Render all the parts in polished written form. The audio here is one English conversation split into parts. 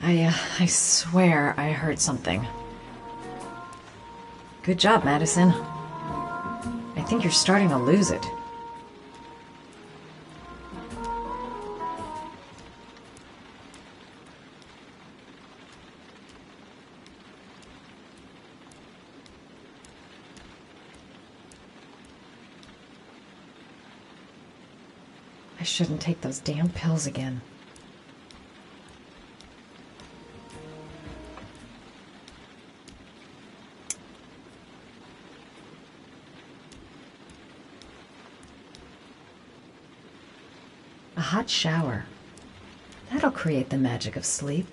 I swear I heard something. Good job, Madison. I think you're starting to lose it. I shouldn't take those damn pills again. A hot shower. That'll create the magic of sleep.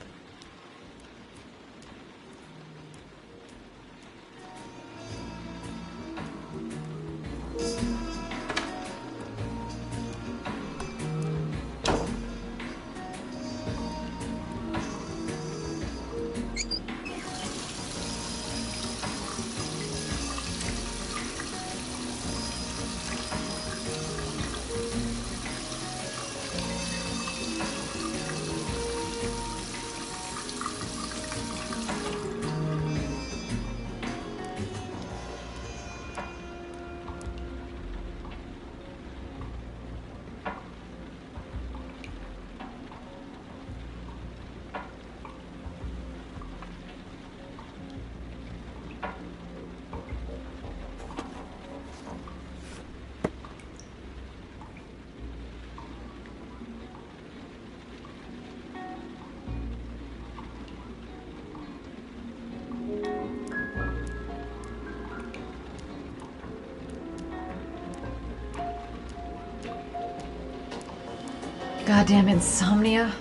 Goddamn insomnia.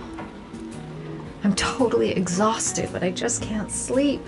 I'm totally exhausted, but I just can't sleep.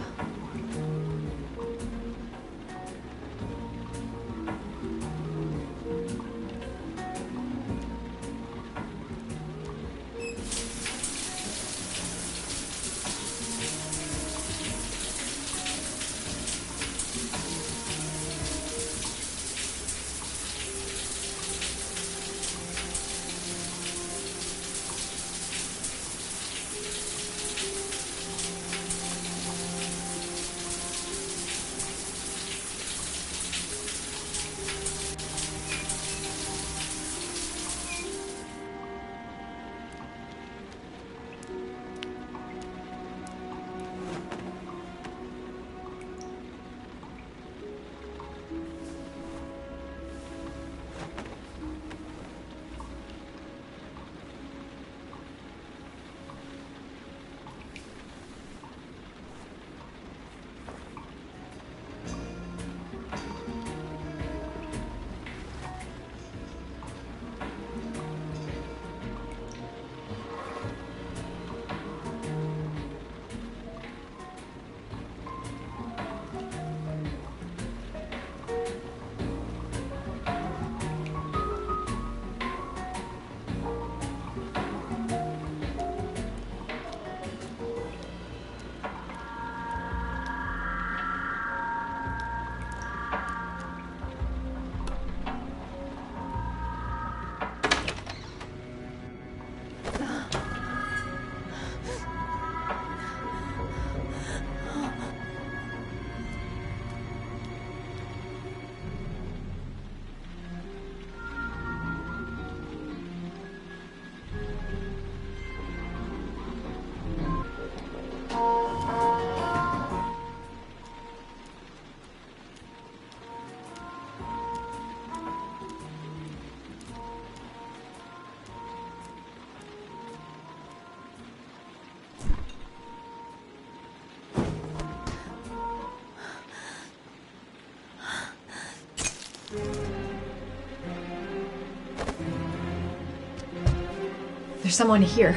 There's someone here.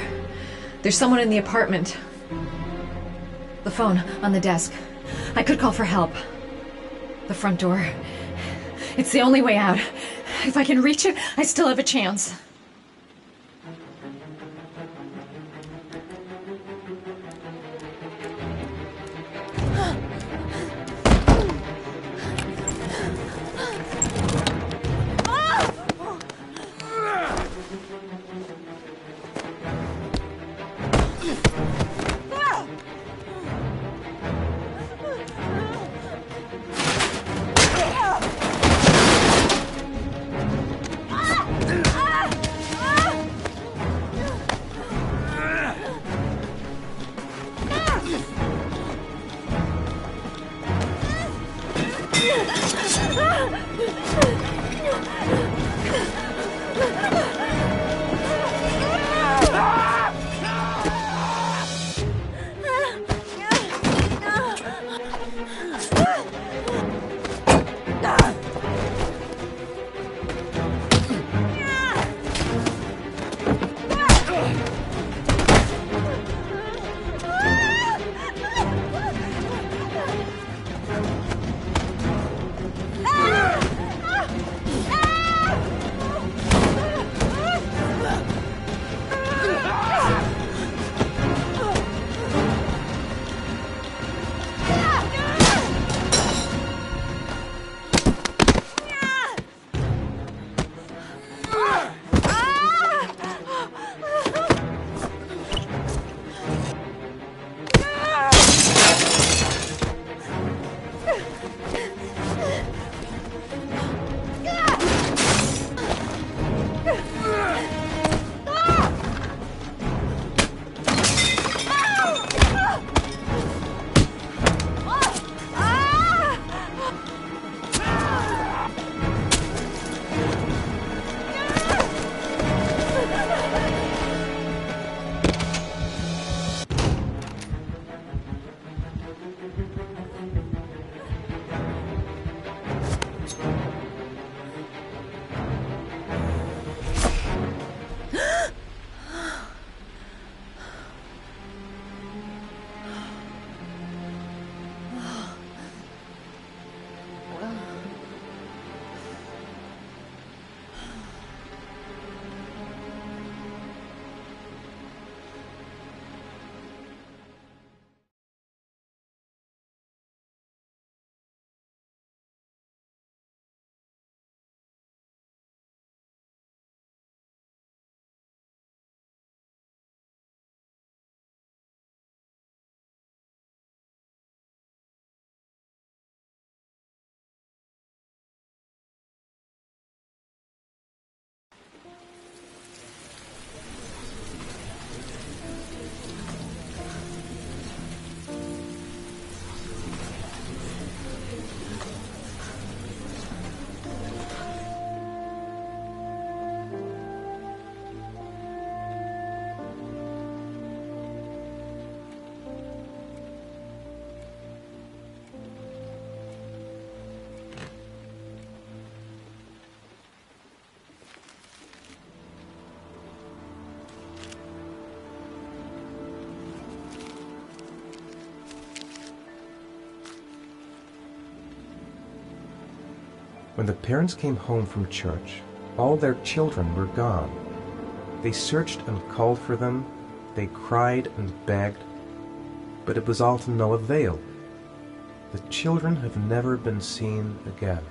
There's someone in the apartment. The phone on the desk. I could call for help. The front door. It's the only way out. If I can reach it, I still have a chance. When the parents came home from church, all their children were gone. They searched and called for them, they cried and begged, but it was all to no avail. The children have never been seen again.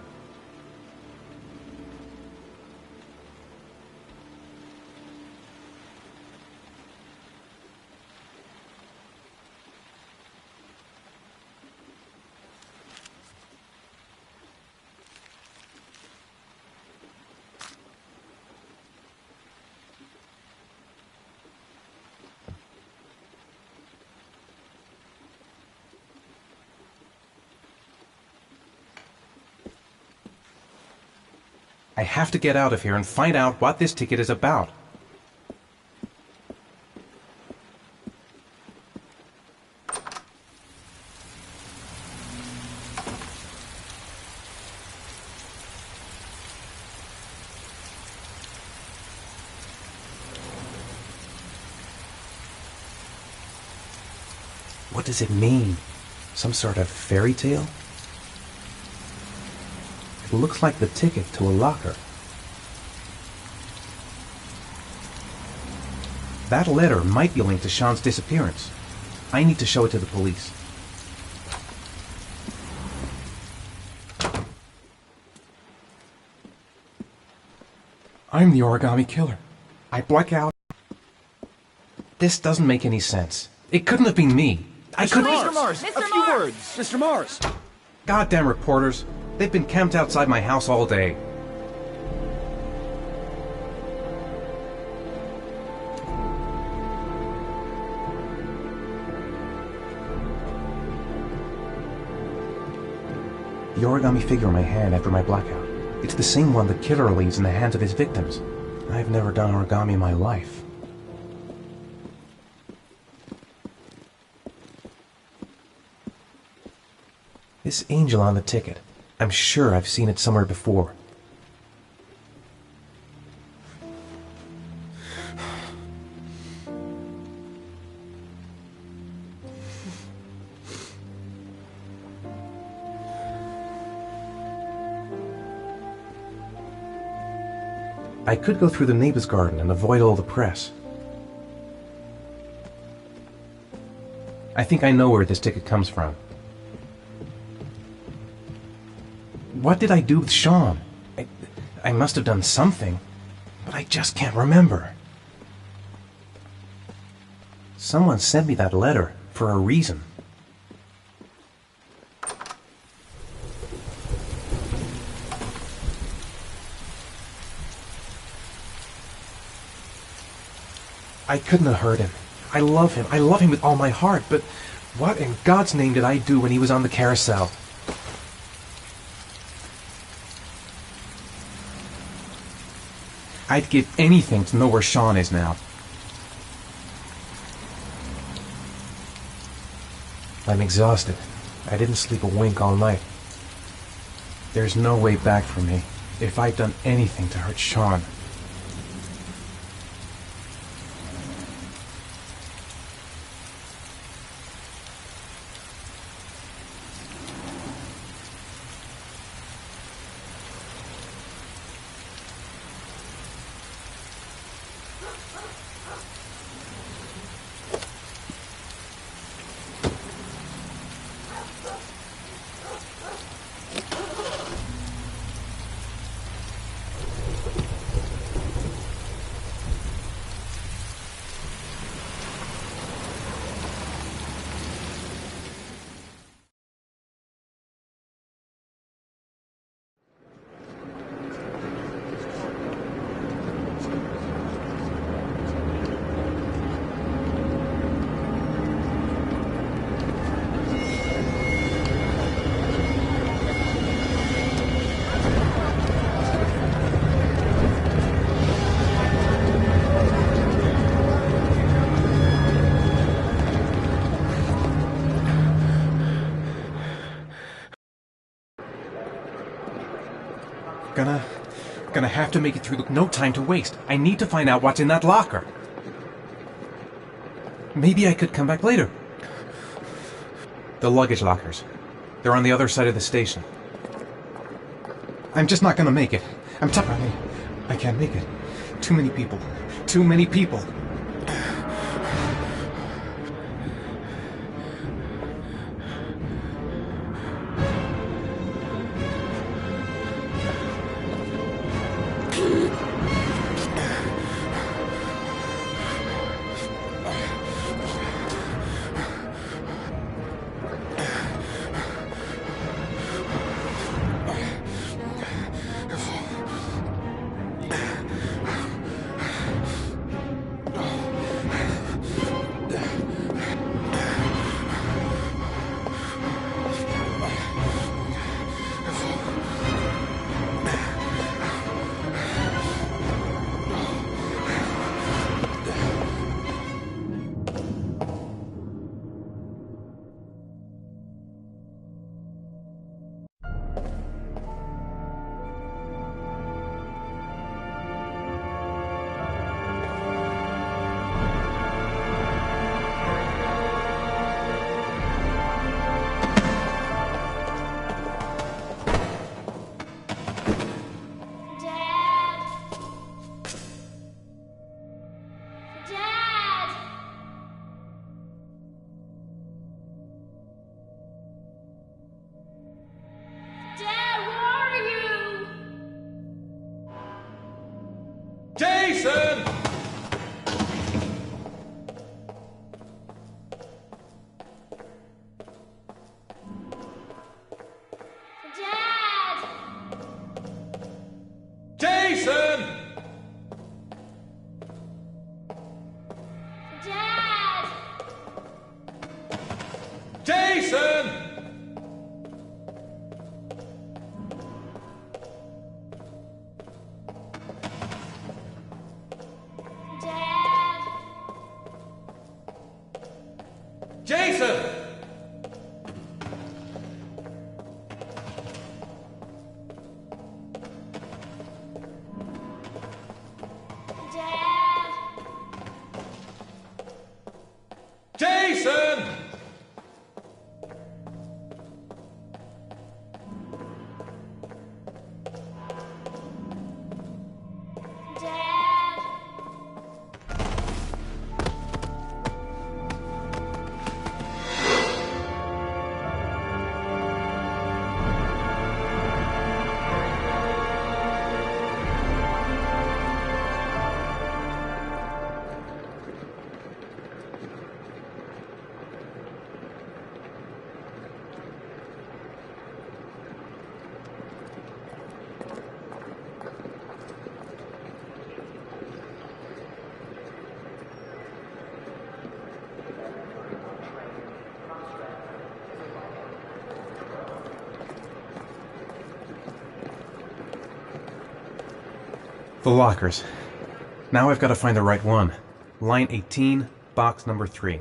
I have to get out of here and find out what this ticket is about. What does it mean? Some sort of fairy tale? It looks like the ticket to a locker. That letter might be linked to Sean's disappearance. I need to show it to the police. I'm the origami killer. I black out. This doesn't make any sense. It couldn't have been me. I couldn't. Mr. Mars, a few words. Mr. Mars. Goddamn reporters. They've been camped outside my house all day. The origami figure in my hand after my blackout. It's the same one the killer leaves in the hands of his victims. I've never done origami in my life. This angel on the ticket. I'm sure I've seen it somewhere before. I could go through the neighbor's garden and avoid all the press. I think I know where this ticket comes from. What did I do with Sean? I must have done something, but I just can't remember. Someone sent me that letter for a reason. I couldn't have hurt him. I love him. I love him with all my heart, but what in God's name did I do when he was on the carousel? I'd give anything to know where Sean is now. I'm exhausted. I didn't sleep a wink all night. There's no way back for me if I'd done anything to hurt Sean. Gonna have to make it through. No time to waste. I need to find out what's in that locker. Maybe I could come back later. The luggage lockers. They're on the other side of the station. I'm just not gonna make it. I'm tired. I can't make it. Too many people. Too many people. Dad! The lockers. Now I've got to find the right one. Line 18, box number 3.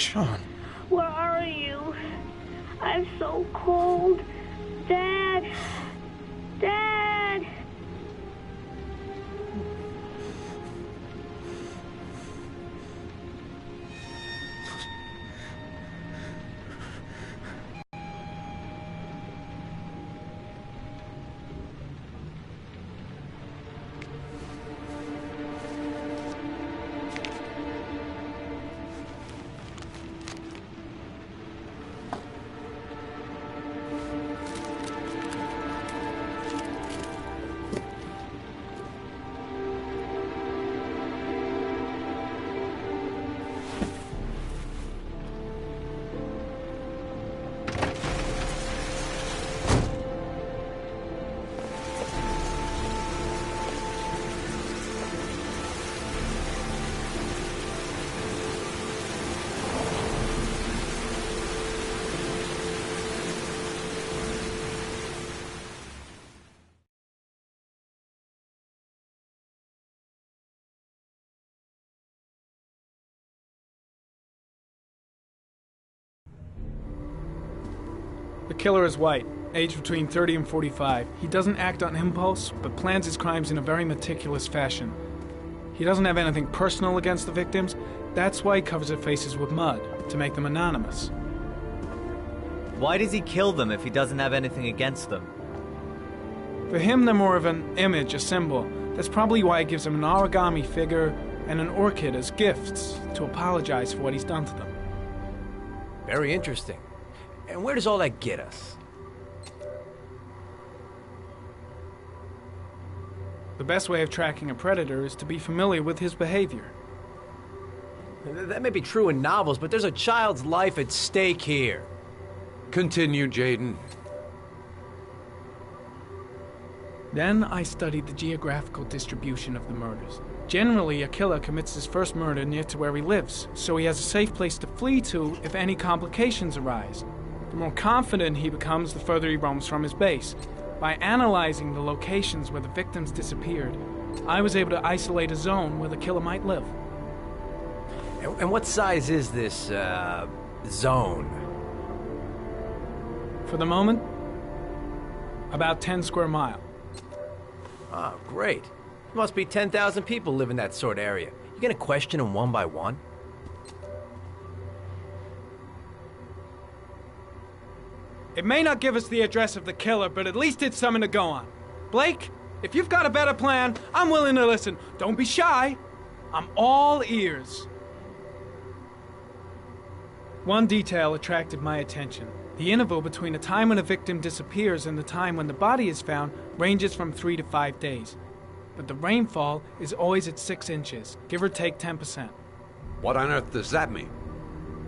Sean. Where are you? I'm so cold. Dad! Dad! The killer is white, aged between 30 and 45. He doesn't act on impulse, but plans his crimes in a very meticulous fashion. He doesn't have anything personal against the victims. That's why he covers their faces with mud, to make them anonymous. Why does he kill them if he doesn't have anything against them? For him, they're more of an image, a symbol. That's probably why he gives them an origami figure and an orchid as gifts to apologize for what he's done to them. Very interesting. And where does all that get us? The best way of tracking a predator is to be familiar with his behavior. That may be true in novels, but there's a child's life at stake here. Continue, Jaden. Then I studied the geographical distribution of the murders. Generally, a killer commits his first murder near to where he lives, so he has a safe place to flee to if any complications arise. The more confident he becomes, the further he roams from his base. By analyzing the locations where the victims disappeared, I was able to isolate a zone where the killer might live. And what size is this, zone? For the moment, about 10 square miles. Oh, great. Must be 10,000 people live in that sort of area. You gonna question them one by one? It may not give us the address of the killer, but at least it's something to go on. Blake, if you've got a better plan, I'm willing to listen. Don't be shy. I'm all ears. One detail attracted my attention. The interval between the time when a victim disappears and the time when the body is found ranges from 3 to 5 days. But the rainfall is always at 6 inches, give or take 10%. What on earth does that mean?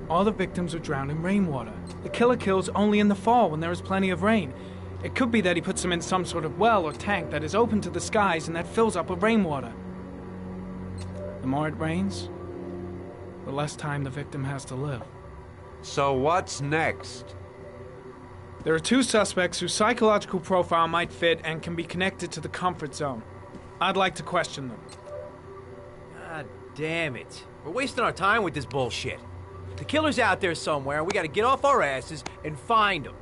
All the victims were drowned in rainwater. The killer kills only in the fall when there is plenty of rain. It could be that he puts them in some sort of well or tank that is open to the skies and that fills up with rainwater. The more it rains, the less time the victim has to live. So what's next? There are 2 suspects whose psychological profile might fit and can be connected to the comfort zone. I'd like to question them. God damn it. We're wasting our time with this bullshit. The killer's out there somewhere, and we gotta get off our asses and find him.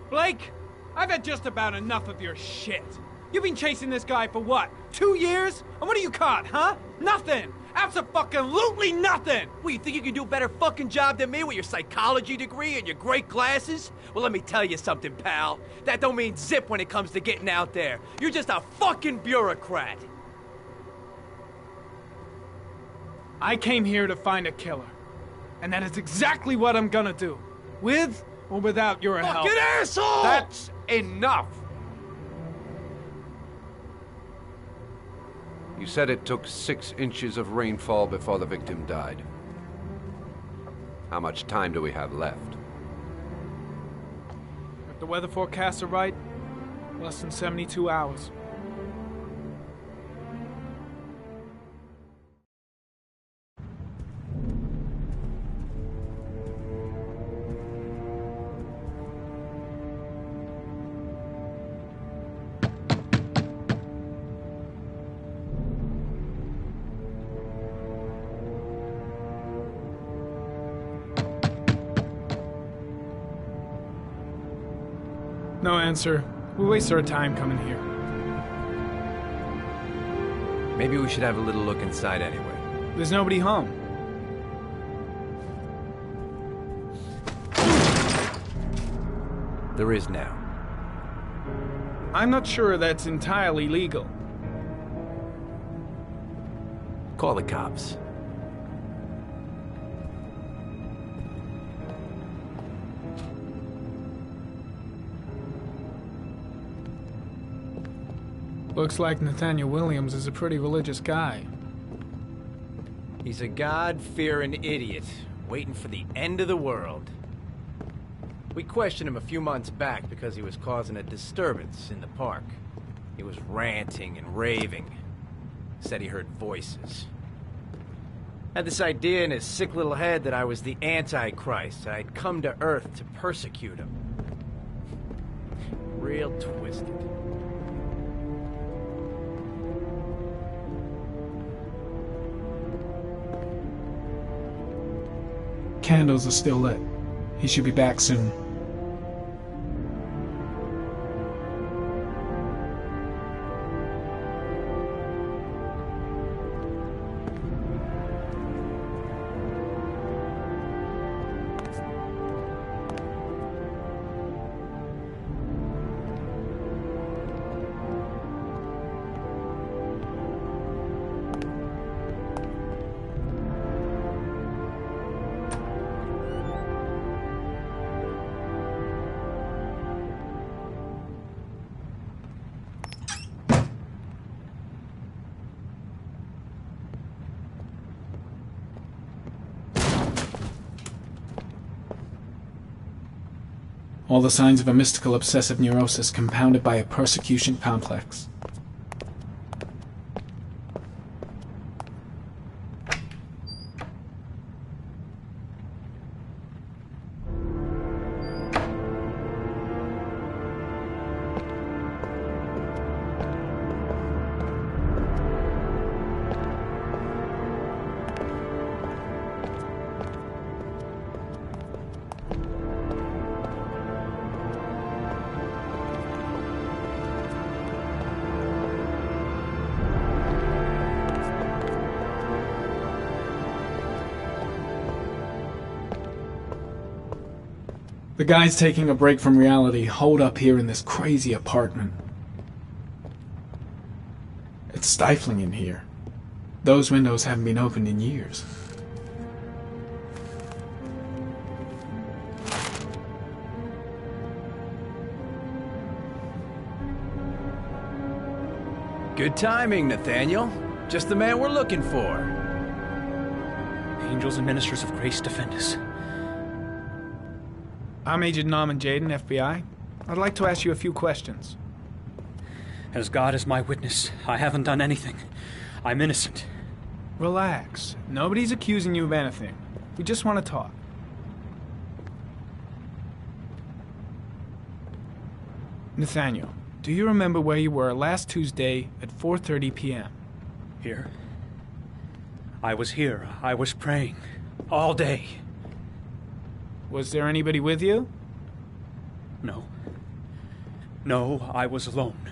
Blake, I've had just about enough of your shit. You've been chasing this guy for what, 2 years? And what are you caught, huh? Nothing! Abso-fucking-lutely nothing! Well, you think you can do a better fucking job than me with your psychology degree and your great glasses? Well, let me tell you something, pal. That don't mean zip when it comes to getting out there. You're just a fucking bureaucrat. I came here to find a killer. And that is exactly what I'm gonna do. With or without your help. Fucking asshole! That's enough! You said it took 6 inches of rainfall before the victim died. How much time do we have left? If the weather forecasts are right, less than 72 hours. No answer. We waste our time coming here. Maybe we should have a little look inside anyway. There's nobody home. There is now. I'm not sure that's entirely legal. Call the cops. Looks like Nathaniel Williams is a pretty religious guy. He's a God-fearing idiot, waiting for the end of the world. We questioned him a few months back because he was causing a disturbance in the park. He was ranting and raving. Said he heard voices. Had this idea in his sick little head that I was the Antichrist, and I'd come to Earth to persecute him. Real twisted. Candles are still lit. He should be back soon. All the signs of a mystical obsessive neurosis compounded by a persecution complex. The guys taking a break from reality holed up here in this crazy apartment. It's stifling in here. Those windows haven't been opened in years. Good timing, Nathaniel. Just the man we're looking for. Angels and ministers of grace defend us. I'm Agent Norman Jaden, FBI. I'd like to ask you a few questions. As God is my witness, I haven't done anything. I'm innocent. Relax. Nobody's accusing you of anything. We just want to talk. Nathaniel, do you remember where you were last Tuesday at 4:30 p.m.? Here? I was here. I was praying. All day. Was there anybody with you? No. No, I was alone.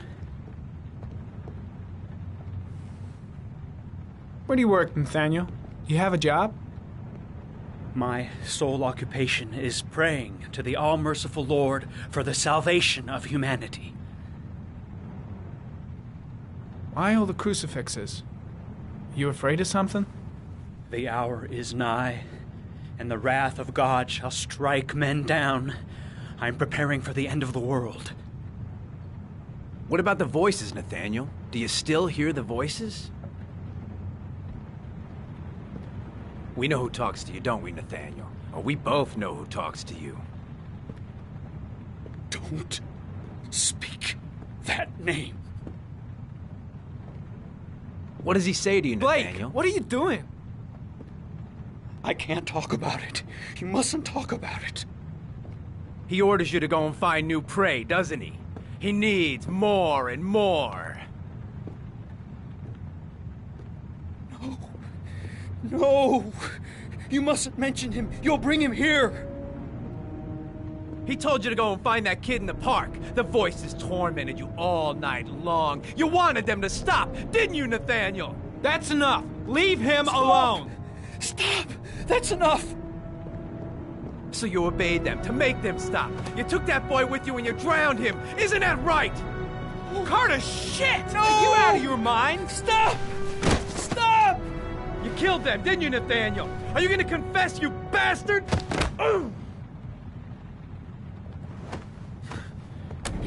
Where do you work, Nathaniel? You have a job? My sole occupation is praying to the all-merciful Lord for the salvation of humanity. Why all the crucifixes? You afraid of something? The hour is nigh, and the wrath of God shall strike men down. I'm preparing for the end of the world. What about the voices, Nathaniel? Do you still hear the voices? We know who talks to you, don't we, Nathaniel? Or we both know who talks to you. Don't speak that name. What does he say to you, Nathaniel? Blake, what are you doing? I can't talk about it. You mustn't talk about it. He orders you to go and find new prey, doesn't he? He needs more and more. No. No! You mustn't mention him. You'll bring him here. He told you to go and find that kid in the park. The voices tormented you all night long. You wanted them to stop, didn't you, Nathaniel? That's enough. Leave him Stop. alone. Stop! That's enough! So you obeyed them to make them stop. You took that boy with you and you drowned him. Isn't that right? Carter, shit! No! Are you out of your mind? Stop! Stop! You killed them, didn't you, Nathaniel? Are you gonna confess, you bastard?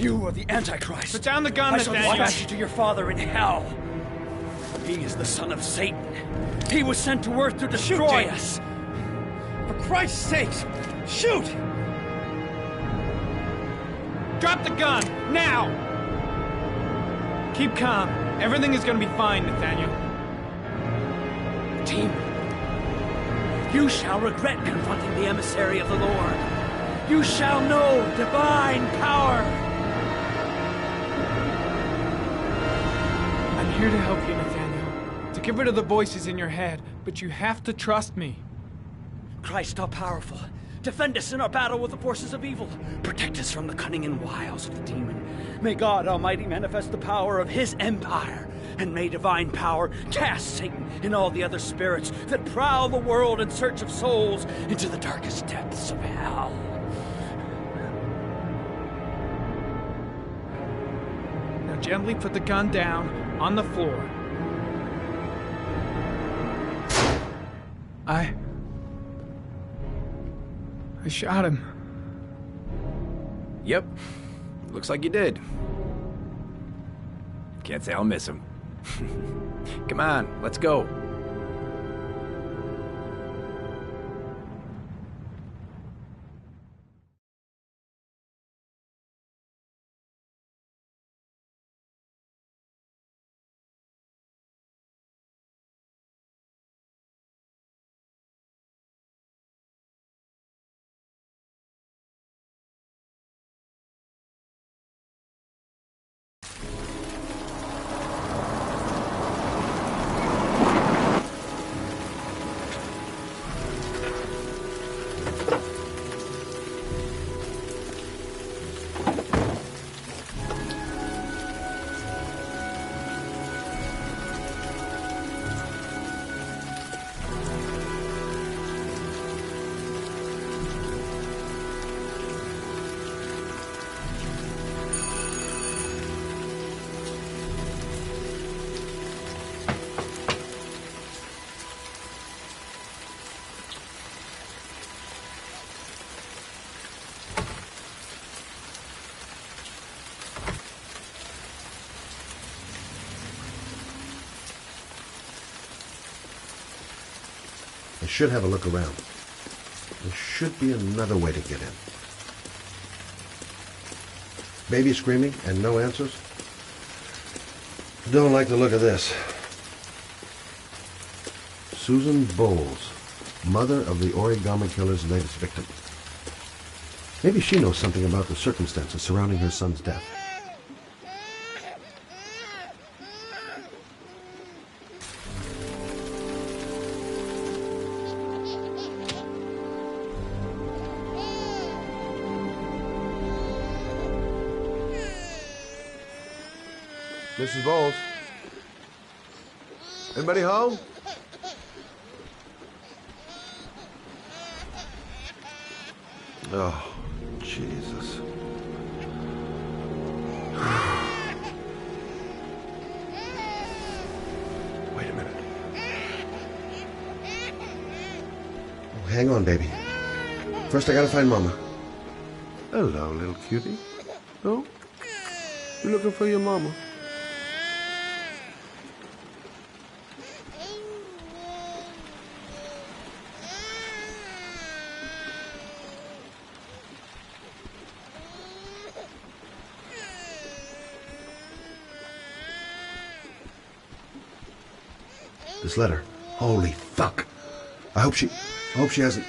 You are the Antichrist. Put down the gun, I shall Nathaniel. dispatch you to your father in hell. He is the son of Satan. He was sent to earth to destroy us. For Christ's sakes, shoot! Drop the gun, now! Keep calm. Everything is gonna be fine, Nathaniel. Team, you shall regret confronting the emissary of the Lord. You shall know divine power. I'm here to help you, Nathaniel. To get rid of the voices in your head, but you have to trust me. Christ all powerful, Defend us in our battle with the forces of evil. Protect us from the cunning and wiles of the demon. May God Almighty manifest the power of his empire. And may divine power cast Satan and all the other spirits that prowl the world in search of souls into the darkest depths of hell. Now gently put the gun down on the floor. I shot him. Yep. Looks like you did. Can't say I'll miss him. Come on, let's go. I should have a look around. There should be another way to get in. Baby screaming and no answers? Don't like the look of this. Susan Bowles, mother of the origami killer's latest victim. Maybe she knows something about the circumstances surrounding her son's death. Mrs. Bowles? Anybody home? Oh, Jesus. Wait a minute. Oh, hang on, baby. First, I gotta find Mama. Hello, little cutie. Oh? You looking for your mama? This letter. Holy fuck. I hope she hasn't...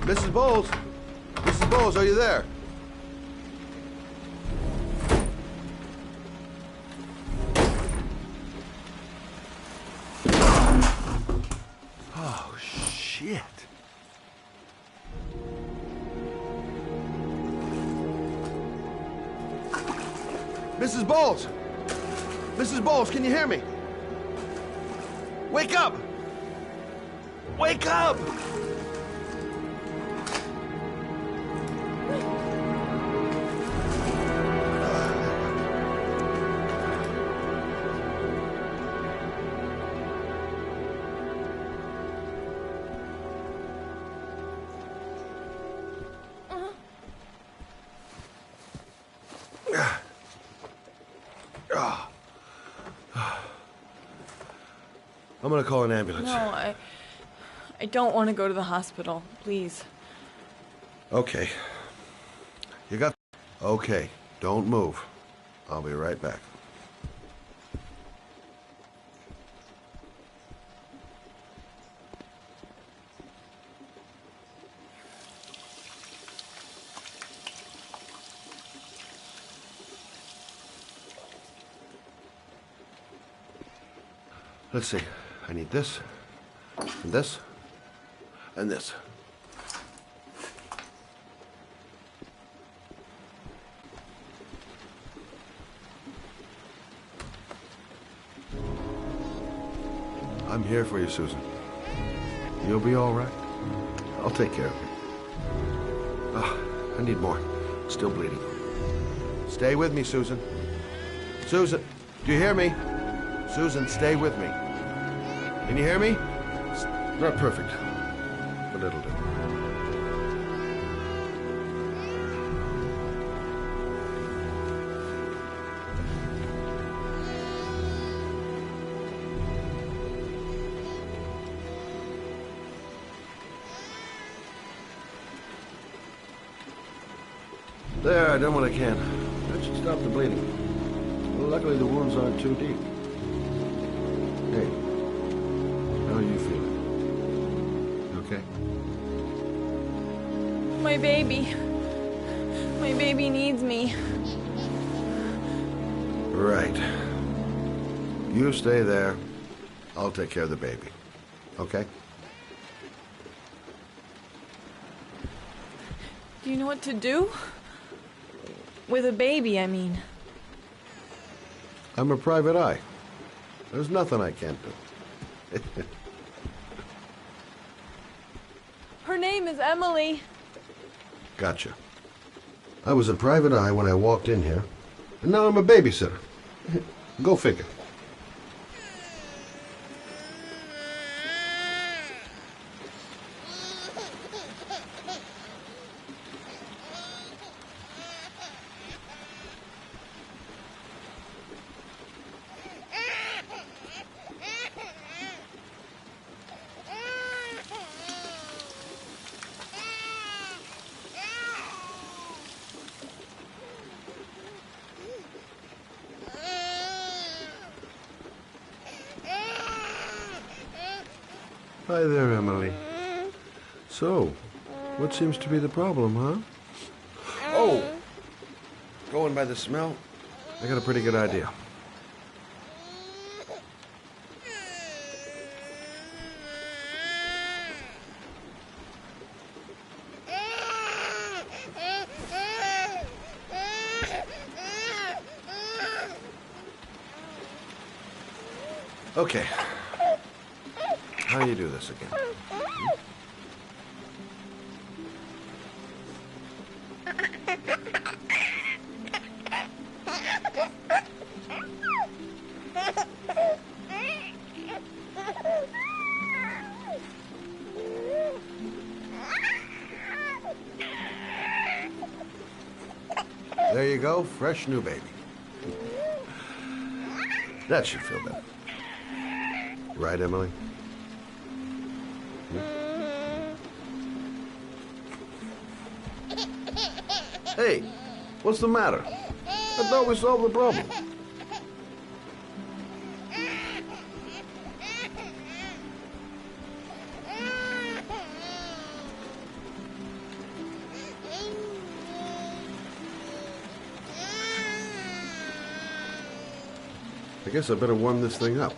Mrs. Bowles? Mrs. Bowles, are you there? Oh, shit. Mrs. Bowles! Mrs. Bowles, can you hear me? Wake up! Wake up! I'm gonna call an ambulance. No, I don't want to go to the hospital. Please. Okay. You got Okay, don't move. I'll be right back. Let's see. I need this, and this, and this. I'm here for you, Susan. You'll be all right. I'll take care of you. Ah, I need more. Still bleeding. Stay with me, Susan. Susan, do you hear me? Susan, stay with me. Can you hear me? Not perfect, but it'll do. There, I done what I can. That should stop the bleeding. Well, luckily the wounds aren't too deep. Hey, how are you feeling? You okay? My baby. My baby needs me. Right. You stay there. I'll take care of the baby. Okay? Do you know what to do? With a baby, I mean. I'm a private eye. There's nothing I can't do. Her name is Emily. Gotcha. I was a private eye when I walked in here, and now I'm a babysitter. Go figure. Hi there, Emily. So, what seems to be the problem, huh? Oh! Going by the smell, I got a pretty good idea. Okay. How do you do this again? There you go, fresh new baby. That should feel better. Right, Emily? Hey, what's the matter? I thought we solved the problem. I guess I better warm this thing up.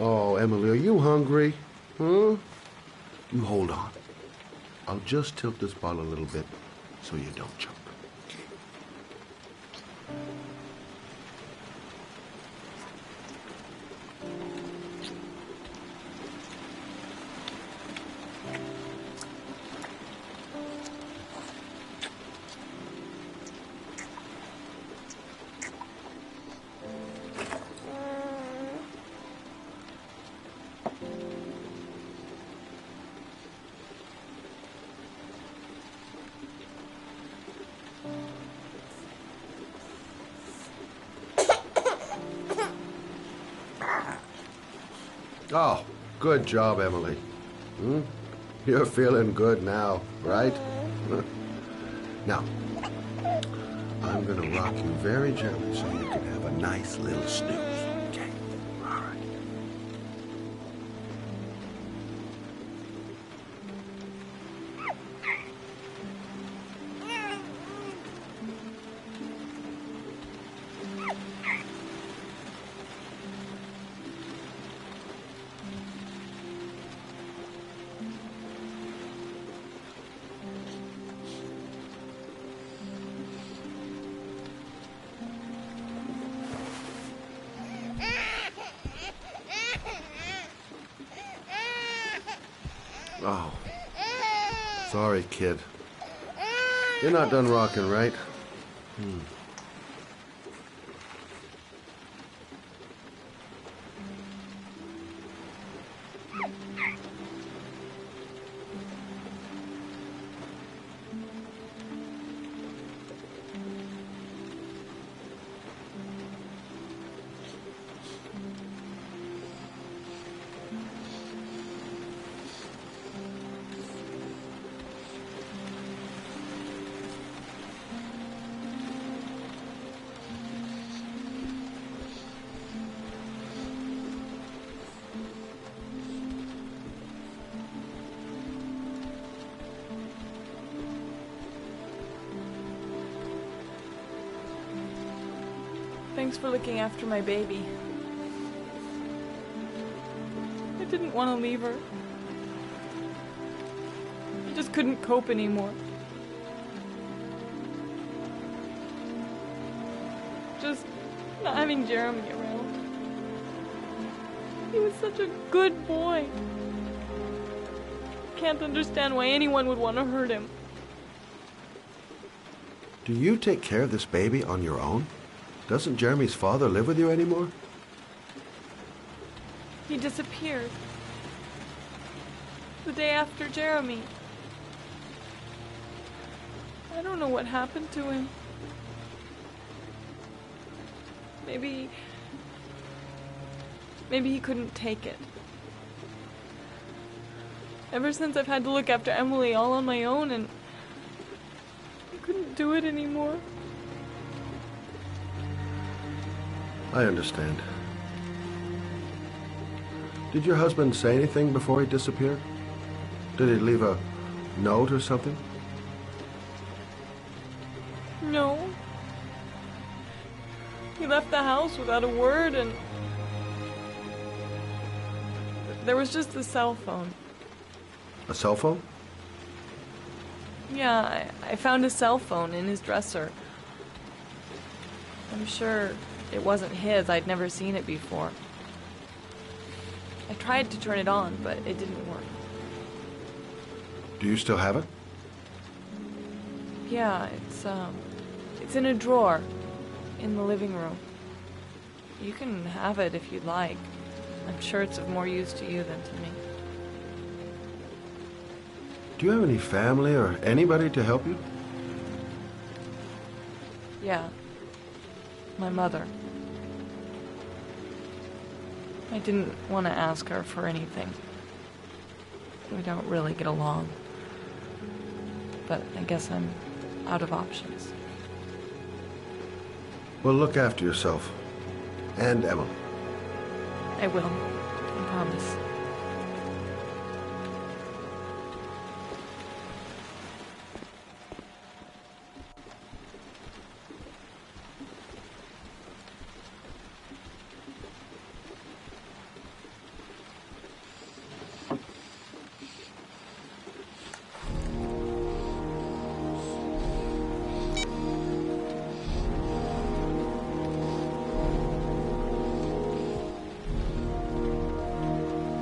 Oh, Emily, are you hungry? Huh? You hold on. I'll just tilt this bottle a little bit so you don't choke. Oh, good job, Emily. You're feeling good now, right? Now, I'm gonna rock you very gently so you can have a nice little snooze. Okay? All right. Oh. Sorry, kid. You're not done rocking, right? Thanks for looking after my baby. I didn't want to leave her. I just couldn't cope anymore. Just not having Jeremy around. He was such a good boy. Can't understand why anyone would want to hurt him. Do you take care of this baby on your own? Doesn't Jeremy's father live with you anymore? He disappeared. The day after Jeremy. I don't know what happened to him. Maybe he couldn't take it. Ever since I've had to look after Emily all on my own, and I couldn't do it anymore. I understand. Did your husband say anything before he disappeared? Did he leave a note or something? No. He left the house without a word, and there was just a cell phone. A cell phone? Yeah, I found a cell phone in his dresser. I'm sure it wasn't his. I'd never seen it before. I tried to turn it on, but it didn't work. Do you still have it? Yeah, it's in a drawer in the living room. You can have it if you'd like. I'm sure it's of more use to you than to me. Do you have any family or anybody to help you? Yeah. My mother. I didn't want to ask her for anything. We don't really get along. But I guess I'm out of options. Well, look after yourself. And Emily. I will. I promise.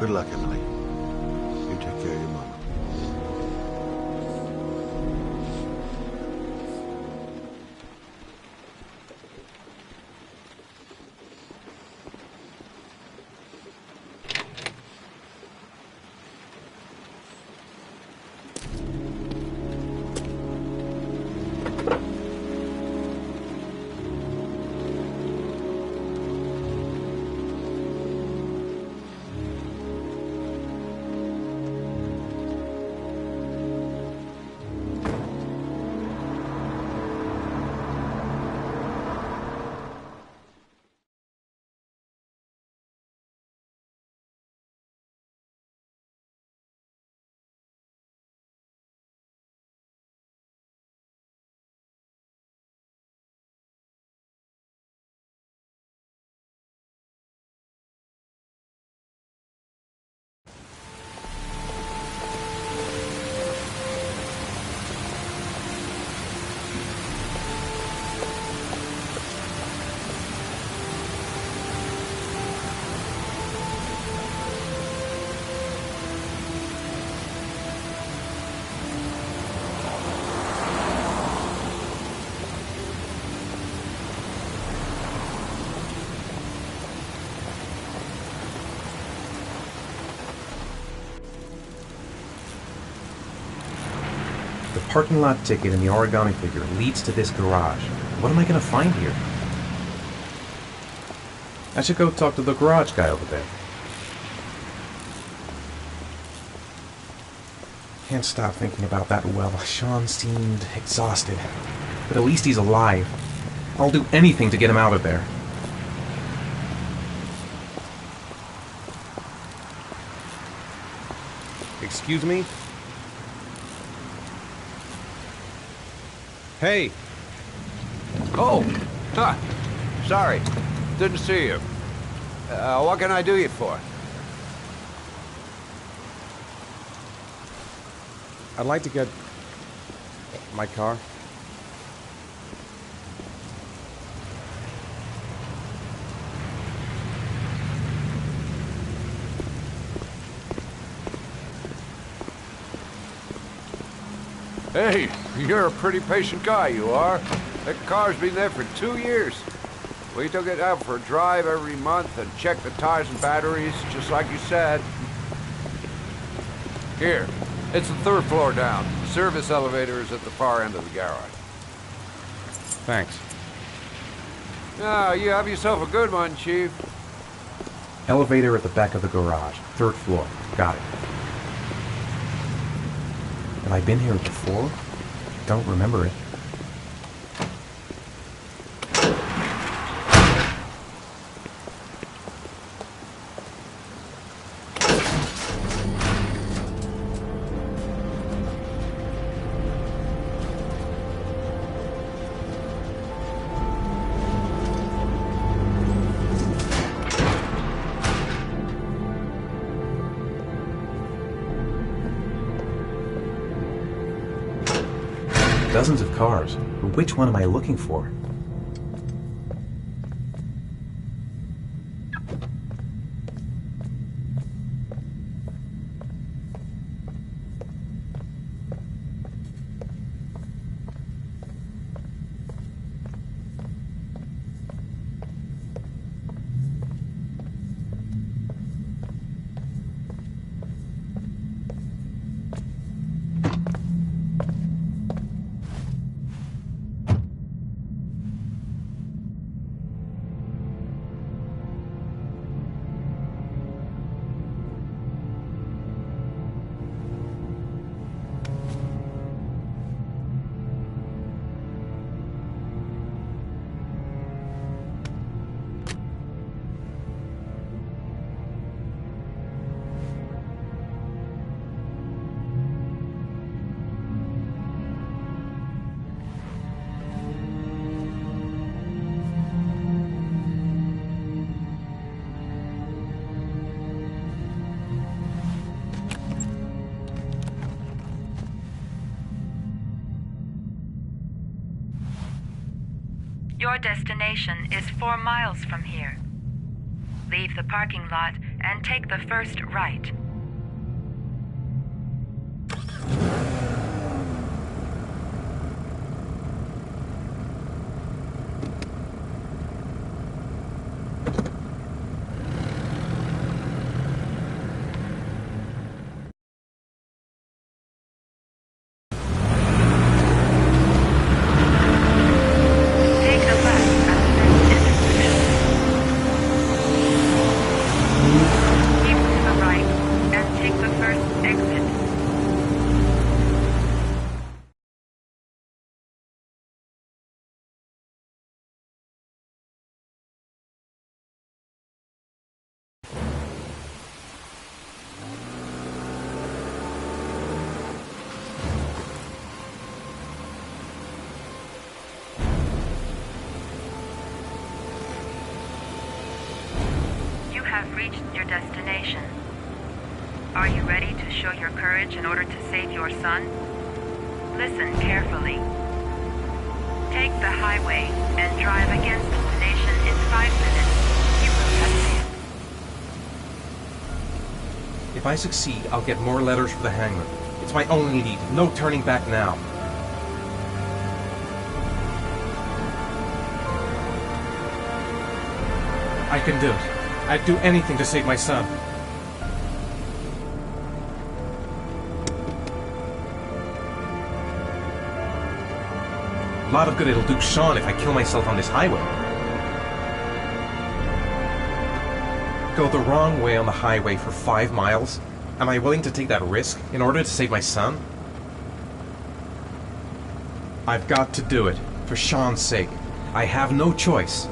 Good luck, Emily. You take care of your mama. parking lot ticket and the origami figure leads to this garage. What am I gonna find here? I should go talk to the garage guy over there. Can't stop thinking about that well. Sean seemed exhausted. But at least he's alive. I'll do anything to get him out of there. Excuse me? Hey! Oh! Huh. Sorry. Didn't see you. What can I do you for? I'd like to get my car. Hey, you're a pretty patient guy, you are. That car's been there for 2 years. We took it out for a drive every month and checked the tires and batteries, just like you said. Here, it's the 3rd floor down. The service elevator is at the far end of the garage. Thanks. Ah, you have yourself a good one, Chief. Elevator at the back of the garage. 3rd floor. Got it. Have I been here before? Don't remember it. Dozens of cars, but which one am I looking for? Your destination is 4 miles from here. Leave the parking lot and take the first right. Have reached your destination. Are you ready to show your courage in order to save your son? Listen carefully. Take the highway and drive against destination in 5 minutes. You will have saved. If I succeed, I'll get more letters for the hangman. It's my only need. No turning back now. I can do it. I'd do anything to save my son. A lot of good it'll do Sean if I kill myself on this highway. Go the wrong way on the highway for 5 miles? Am I willing to take that risk in order to save my son? I've got to do it, for Sean's sake. I have no choice.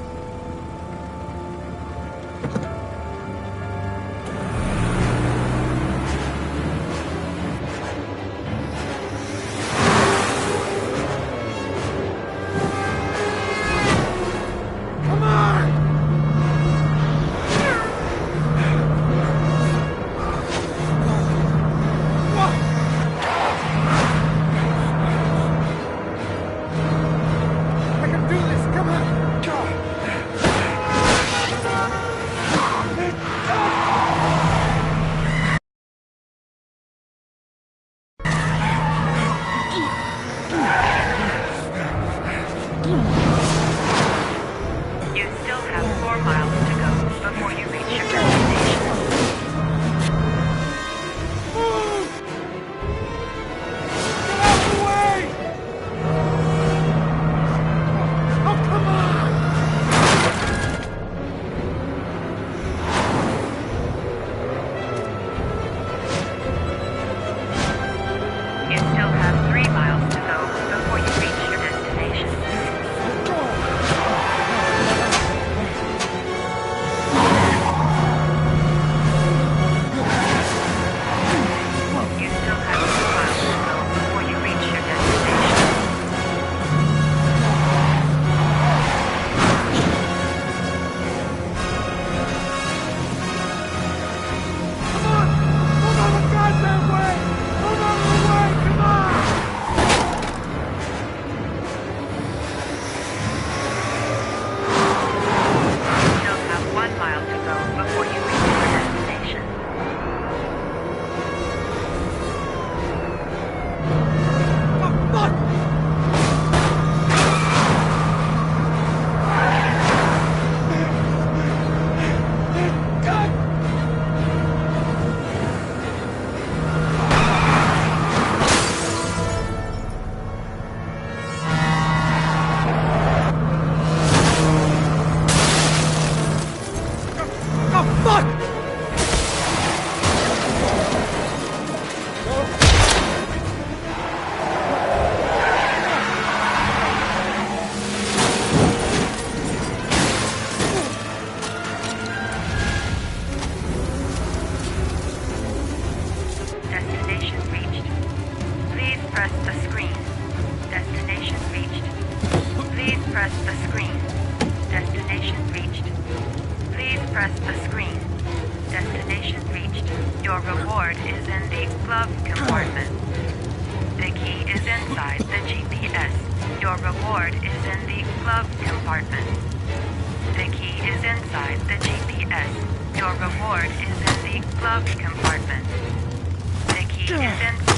is in...